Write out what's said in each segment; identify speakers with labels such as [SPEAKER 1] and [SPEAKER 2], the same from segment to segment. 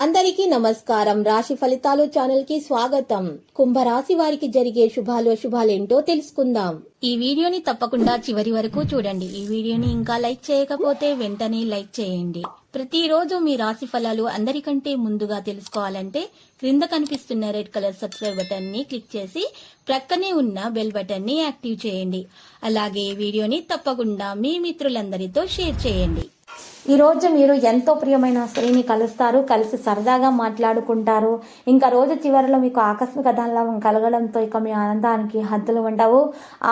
[SPEAKER 1] అందరికీ నమస్కారం. రాశి ఫలితాలు ఛానల్ కి స్వాగతం. కుంభరాశి వారికి జరిగే శుభాలేంటో తెలుసుకుందాం. ఈ వీడియోని తప్పకుండా చివరి వరకు చూడండి. ఈ వీడియోని ఇంకా లైక్ చేయకపోతే వెంటనే లైక్ చేయండి. ప్రతిరోజు మీ రాశి ఫలాలు అందరికంటే ముందుగా తెలుసుకోవాలంటే క్రింద కనిపిస్తున్న రెడ్ కలర్ సబ్స్క్రైబ్ బటన్ ని క్లిక్ చేసి ప్రక్కనే ఉన్న బెల్ బటన్ ని యాక్టివ్ చేయండి. అలాగే ఈ వీడియోని తప్పకుండా మీ మిత్రులందరితో షేర్ చేయండి.
[SPEAKER 2] ఈ రోజు మీరు ఎంతో ప్రియమైన స్త్రీని కలుస్తారు, కలిసి సరదాగా మాట్లాడుకుంటారు. ఇంకా రోజు చివరిలో మీకు ఆకస్మిక ధనలాభం కలగడంతో ఇక మీ ఆనందానికి హద్దులు ఉండవు.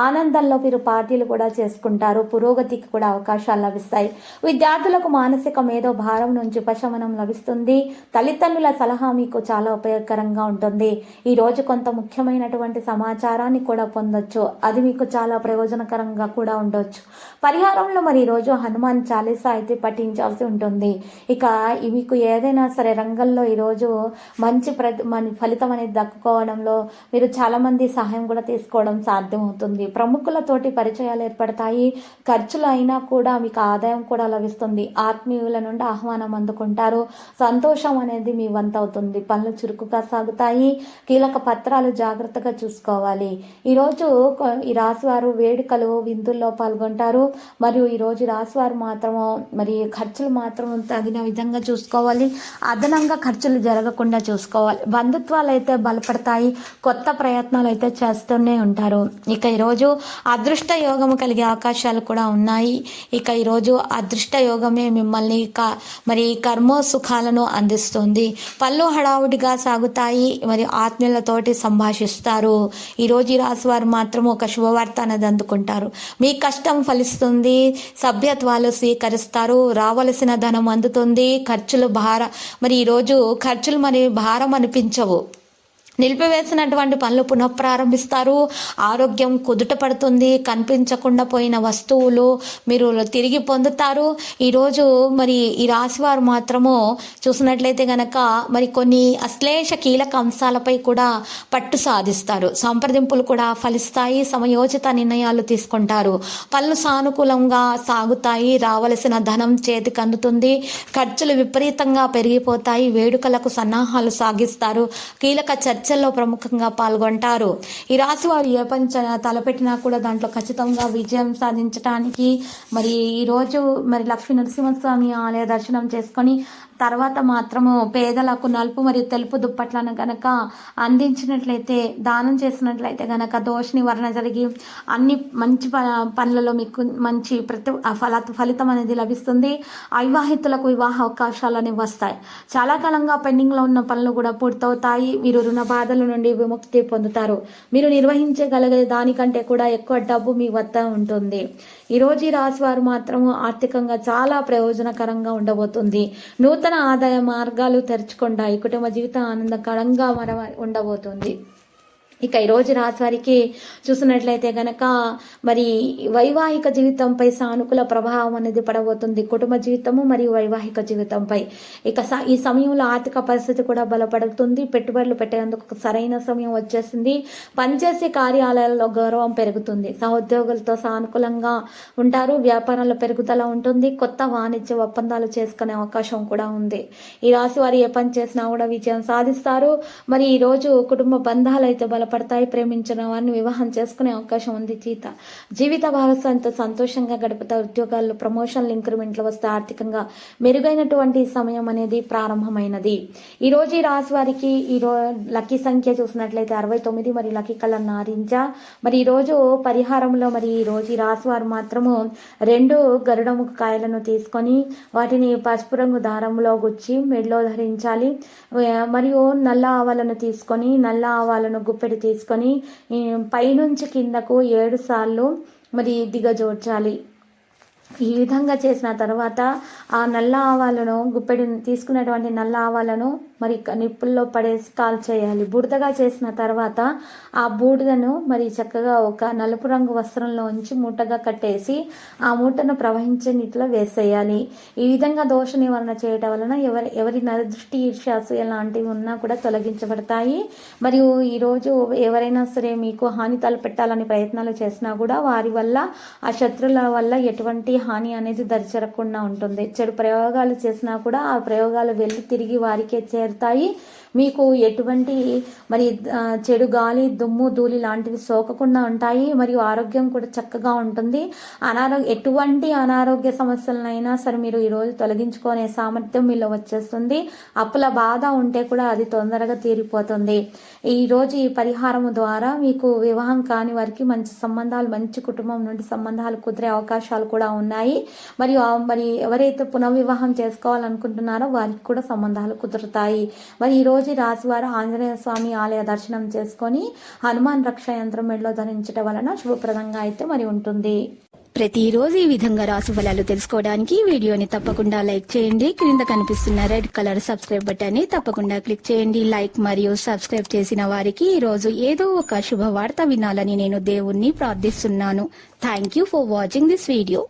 [SPEAKER 2] ఆనందంలో మీరు పార్టీలు కూడా చేసుకుంటారు, పురోగతికి కూడా అవకాశాలు లభిస్తాయి. విద్యార్థులకు మానసిక మేధో భారం నుంచి ఉపశమనం లభిస్తుంది. తల్లిదండ్రుల సలహా మీకు చాలా ఉపయోగకరంగా ఉంటుంది. ఈ రోజు కొంత ముఖ్యమైనటువంటి సమాచారాన్ని కూడా పొందొచ్చు, అది మీకు చాలా ప్రయోజనకరంగా కూడా ఉండొచ్చు. పరిహారంలో మరి ఈ రోజు హనుమాన్ చాలీసా అయితే పఠించాల్సి ఉంటుంది. ఇక మీకు ఏదైనా సరే రంగంలో ఈరోజు మంచి ఫలితం అనేది దక్కుకోవడంలో మీరు చాలా మంది సహాయం కూడా తీసుకోవడం సాధ్యమవుతుంది. ప్రముఖులతోటి పరిచయాలు ఏర్పడతాయి. ఖర్చులు అయినా కూడా మీకు ఆదాయం కూడా లభిస్తుంది. ఆత్మీయుల నుండి ఆహ్వానం అందుకుంటారు. సంతోషం అనేది మీ వంత అవుతుంది. పనులు చురుకుగా సాగుతాయి. కీలక పత్రాలు జాగ్రత్తగా చూసుకోవాలి. ఈరోజు ఈ రాశివారు వేడుకలు విందుల్లో పాల్గొంటారు. మరియు ఈరోజు రాశివారు మాత్రము మరి ఖర్చులు మాత్రం తగిన విధంగా చూసుకోవాలి. అదనంగా ఖర్చులు జరగకుండా చూసుకోవాలి. బంధుత్వాలు అయితే బలపడతాయి. కొత్త ప్రయత్నాలు అయితే చేస్తూనే ఉంటారు. ఇక ఈరోజు అదృష్ట యోగము కలిగే అవకాశాలు కూడా ఉన్నాయి. ఇక ఈరోజు అదృష్ట యోగమే మిమ్మల్ని మరి కర్మ సుఖాలను అందిస్తుంది. పళ్ళు హడావుడిగా సాగుతాయి. మరి ఆత్మీయులతోటి సంభాషిస్తారు. ఈరోజు ఈ రాశి వారు మాత్రం ఒక శుభవార్త అనేది అందుకుంటారు. మీ కష్టం ఫలిస్తుంది. సభ్యత్వాలు స్వీకరిస్తారు. రావలసిన ధనం అందుతుంది. మరి ఈరోజు ఖర్చులు మరి భారం అనిపించవు. నిలిపివేసినటువంటి పనులు పునఃప్రారంభిస్తారు. ఆరోగ్యం కుదుట పడుతుంది. కనిపించకుండా పోయిన వస్తువులు మీరు తిరిగి పొందుతారు. ఈరోజు మరి ఈ రాశివారు మాత్రము చూసినట్లయితే గనక మరి కొన్ని అశ్లేష కీలక అంశాలపై కూడా పట్టు సాధిస్తారు. సంప్రదింపులు కూడా ఫలిస్తాయి. సమయోచిత నిర్ణయాలు తీసుకుంటారు. పనులు సానుకూలంగా సాగుతాయి. రావలసిన ధనం చేతికి అందుతుంది. ఖర్చులు విపరీతంగా పెరిగిపోతాయి. వేడుకలకు సన్నాహాలు సాగిస్తారు. కీలక చర్చల్లో ప్రముఖంగా పాల్గొంటారు. ఈ రాశి వారు ఏ పని తలపెట్టినా కూడా దాంట్లో ఖచ్చితంగా విజయం సాధించడానికి మరి ఈరోజు మరి లక్ష్మీ నరసింహస్వామి ఆలయ దర్శనం చేసుకొని తర్వాత మాత్రము పేదలకు నలుపు మరియు తెలుపు దుప్పట్లను గనక అందించినట్లయితే, దానం చేసినట్లయితే గనక దోష నివారణ జరిగి అన్ని మంచి పనులలో మీకు మంచి ఫలితం అనేది లభిస్తుంది. అవివాహితులకు వివాహ అవకాశాలు అనేవి వస్తాయి. చాలా కాలంగా పెండింగ్లో ఉన్న పనులు కూడా పూర్తవుతాయి. మీరు రుణ బాధల నుండి విముక్తి పొందుతారు. మీరు నిర్వహించగలిగే దానికంటే కూడా ఎక్కువ డబ్బు మీ వద్ద ఉంటుంది. ఈరోజు ఈ రాశి వారు మాత్రము ఆర్థికంగా చాలా ప్రయోజనకరంగా ఉండబోతుంది. నూతన ఆదాయ మార్గాలు తెరుచుకుంటాయి. కుటుంబ జీవితం ఆనందకరంగా ఉండబోతుంది. ఇక ఈరోజు రాశి వారికి చూసినట్లయితే గనక మరి వైవాహిక జీవితంపై సానుకూల ప్రభావం అనేది పడబోతుంది. కుటుంబ జీవితము మరియు వైవాహిక జీవితంపై ఇక ఈ సమయంలో ఆర్థిక పరిస్థితి కూడా బలపడుతుంది. పెట్టుబడులు పెట్టేందుకు సరైన సమయం వచ్చేసింది. పనిచేసే కార్యాలయాల్లో గౌరవం పెరుగుతుంది. సహోద్యోగులతో సానుకూలంగా ఉంటారు. వ్యాపారంలో పెరుగుదల ఉంటుంది. కొత్త వాణిజ్య ఒప్పందాలు చేసుకునే అవకాశం కూడా ఉంది. ఈ రాశి వారు ఏ పని చేసినా కూడా విజయం సాధిస్తారు. మరి ఈరోజు కుటుంబ బంధాలు అయితే పడతాయి. ప్రేమించిన వారిని వివాహం చేసుకునే అవకాశం ఉంది. జీవిత భాగస్వామితో సంతోషంగా గడుపుతారు. ఉద్యోగాల్లో ప్రమోషన్లు ఇంక్రిమెంట్లు వస్తే ఆర్థికంగా మెరుగైనటువంటి సమయం అనేది ప్రారంభమైనది. ఈ రోజు ఈ రాశి వారికి లక్కీ సంఖ్య చూసినట్లయితే 69 మరియు లక్కీ కలర్ నారింజ. మరి ఈరోజు పరిహారంలో మరి ఈ రోజు ఈ రాశి వారు మాత్రము 2 గరుడముఖ కాయలను తీసుకొని వాటిని పసుపు రంగు దారంలో గుచ్చి మెడలో ధరించాలి. మరియు నల్ల ఆవాలను తీసుకొని నల్ల ఆవాలను గుప్పెడి తీసుకొని పైనుంచి కిందకు 7 సార్లు మరి దిగజోడ్చాలి. ఈ విధంగా చేసిన తర్వాత ఆ నల్ల ఆవాలను తీసుకున్నటువంటి నల్ల ఆవాలను మరి నిప్పుల్లో పడేసి కాల్చేయాలి. బూడిదగా చేసిన తర్వాత ఆ బూడిదను మరి చక్కగా ఒక నలుపు రంగు వస్త్రంలో ఉంచి మూటగా కట్టేసి ఆ మూటను ప్రవహించే నీటిలో వేసేయాలి. ఈ విధంగా దోష నివారణ చేయటం వలన ఎవరి నరదృష్టి, ఈర్ష్యాసు లాంటివి ఉన్నా కూడా తొలగించబడతాయి. మరియు ఈరోజు ఎవరైనా సరే మీకు హాని తలపెట్టాలని ప్రయత్నాలు చేసినా కూడా వారి వల్ల, ఆ శత్రుల వల్ల ఎటువంటి హాని అనేది దరిచేరకుండా ఉంటుంది. చెడు ప్రయోగాలు చేసినా కూడా ఆ ప్రయోగాలు వెళ్ళి తిరిగి వారికే చేరుతాయి. మీకు ఎటువంటి మరి చెడు గాలి, దుమ్ము, ధూళి లాంటివి సోకకుండా ఉంటాయి. మరియు ఆరోగ్యం కూడా చక్కగా ఉంటుంది. ఎటువంటి అనారోగ్య సమస్యలనైనా సరే మీరు ఈరోజు తొలగించుకునే సామర్థ్యం మీలో వచ్చేస్తుంది. అప్పుల బాధ ఉంటే కూడా అది తొందరగా తీరిపోతుంది. ఈరోజు ఈ పరిహారం ద్వారా మీకు వివాహం కాని వారికి మంచి సంబంధాలు, మంచి కుటుంబం నుండి సంబంధాలు కుదిరే అవకాశాలు కూడా ఉన్నాయి. మరి ఎవరైతే పునర్వివాహం చేసుకోవాలనుకుంటున్నారో వారికి కూడా సంబంధాలు కుదురుతాయి. మరి ఈరోజు రాశివారు ఆంజనేయ స్వామి ఆలయ దర్శనం చేసుకొని హనుమాన్ రక్ష యంత్రం మెడలో ధరించడం వలన శుభప్రదంగా అయితే మరి ఉంటుంది.
[SPEAKER 1] ప్రతిరోజు ఈ విధంగా రాశి ఫలాలు తెలుసుకోవడానికి వీడియోని తప్పకుండా లైక్ చేయండి. క్రింద కనిపిస్తున్న రెడ్ కలర్ సబ్స్క్రైబ్ బటన్ ని తప్పకుండా క్లిక్ చేయండి. లైక్ మరియు సబ్స్క్రైబ్ చేసిన వారికి ఈ రోజు ఏదో ఒక శుభవార్త వినాలని నేను దేవుణ్ణి ప్రార్థిస్తున్నాను. Thank you for watching this video.